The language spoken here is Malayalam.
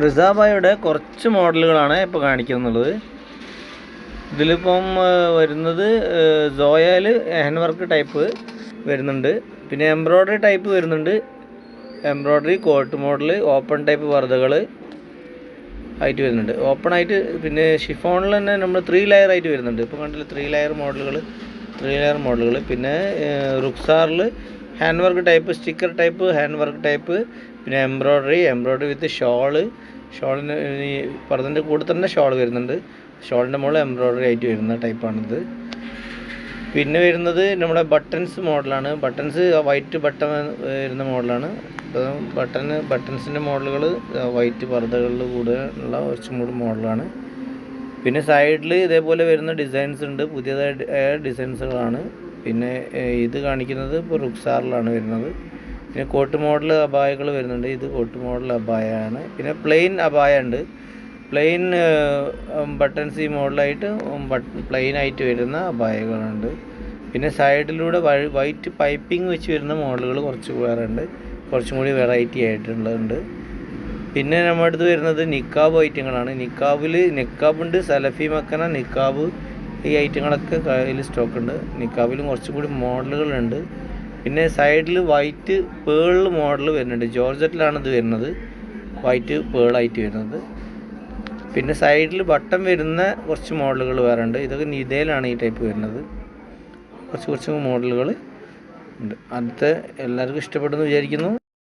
റിസാബായുടെ കുറച്ച് മോഡലുകളാണ് ഇപ്പോൾ കാണിക്കുന്നത്. ഇതിലിപ്പം വരുന്നത് സോയയിൽ ഹാൻഡ് വർക്ക് ടൈപ്പ് വരുന്നുണ്ട്, പിന്നെ എംബ്രോയ്ഡറി ടൈപ്പ് വരുന്നുണ്ട്, embroidery coat model, open type പർദ്ദകൾ ആയിട്ട് വരുന്നുണ്ട്. ഓപ്പൺ ആയിട്ട് പിന്നെ ഷിഫോണിൽ തന്നെ നമ്മൾ 3 ലെയർ ആയിട്ട് വരുന്നുണ്ട്. ഇപ്പോൾ കണ്ടില്ല 3 ലെയർ മോഡലുകൾ. പിന്നെ റുക്സാറിൽ hand work type, sticker type, hand work type, പിന്നെ എംബ്രോയ്ഡറി വിത്ത് ഷോളിന് ഈ പർദ്ദൻ്റെ കൂടെ തന്നെ ഷോൾ വരുന്നുണ്ട്. ഷോളിൻ്റെ മുകളിൽ എംബ്രോയ്ഡറി ആയിട്ട് വരുന്ന ടൈപ്പാണിത്. പിന്നെ വരുന്നത് നമ്മുടെ ബട്ടൺസ് മോഡലാണ്. ബട്ടൺസ് വൈറ്റ് ബട്ടൺ വരുന്ന മോഡലാണ്. ബട്ടൺസിൻ്റെ മോഡലുകൾ വൈറ്റ് പർദ്ദകളിൽ കൂടെ ഉള്ള കുറച്ചും കൂടി മോഡലാണ്. പിന്നെ സൈഡിൽ ഇതേപോലെ വരുന്ന ഡിസൈൻസ് ഉണ്ട്, പുതിയതായ ഡിസൈൻസുകളാണ്. പിന്നെ ഇത് കാണിക്കുന്നത് ഇപ്പോൾ റുക്സാറിലാണ് വരുന്നത്. പിന്നെ കോട്ട് മോഡൽ അബായകൾ വരുന്നുണ്ട്. ഇത് കോട്ട് മോഡൽ അബായാണ്. പിന്നെ പ്ലെയിൻ അബായ ഉണ്ട്. പ്ലെയിൻ ബട്ടൺസ് ഈ മോഡലായിട്ട് പ്ലെയിൻ ആയിട്ട് വരുന്ന അബായകളുണ്ട്. പിന്നെ സൈഡിലൂടെ വൈറ്റ് പൈപ്പിംഗ് വെച്ച് വരുന്ന മോഡലുകൾ കുറച്ച് വേറെ ഉണ്ട്, കുറച്ചും കൂടി വെറൈറ്റി ആയിട്ടുള്ളതുണ്ട്. പിന്നെ നമ്മുടെ അടുത്ത് വരുന്നത് നിക്കാബ് ഐറ്റങ്ങളാണ്. നിക്കാബുണ്ട്, സലഫി മക്കന, നിക്കാബ്, ഈ ഐറ്റങ്ങളൊക്കെ കയ്യിൽ സ്റ്റോക്ക് ഉണ്ട്. നിക്കാബിലും കുറച്ചും കൂടി മോഡലുകളുണ്ട്. പിന്നെ സൈഡിൽ വൈറ്റ് പേൾ മോഡൽ വരുന്നുണ്ട്. ജോർജറ്റിലാണ് ഇത് വരുന്നത്, വൈറ്റ് പേളായിട്ട് വരുന്നത്. പിന്നെ സൈഡിൽ ബട്ടൺ വരുന്ന കുറച്ച് മോഡലുകൾ വേറെ ഉണ്ട്. ഇതൊക്കെ നിതയിലാണ് ഈ ടൈപ്പ് വരുന്നത്. കുറച്ച് മോഡലുകൾ ഉണ്ട്. അടുത്ത എല്ലാവർക്കും ഇഷ്ടപ്പെടുമെന്ന് വിചാരിക്കുന്നു.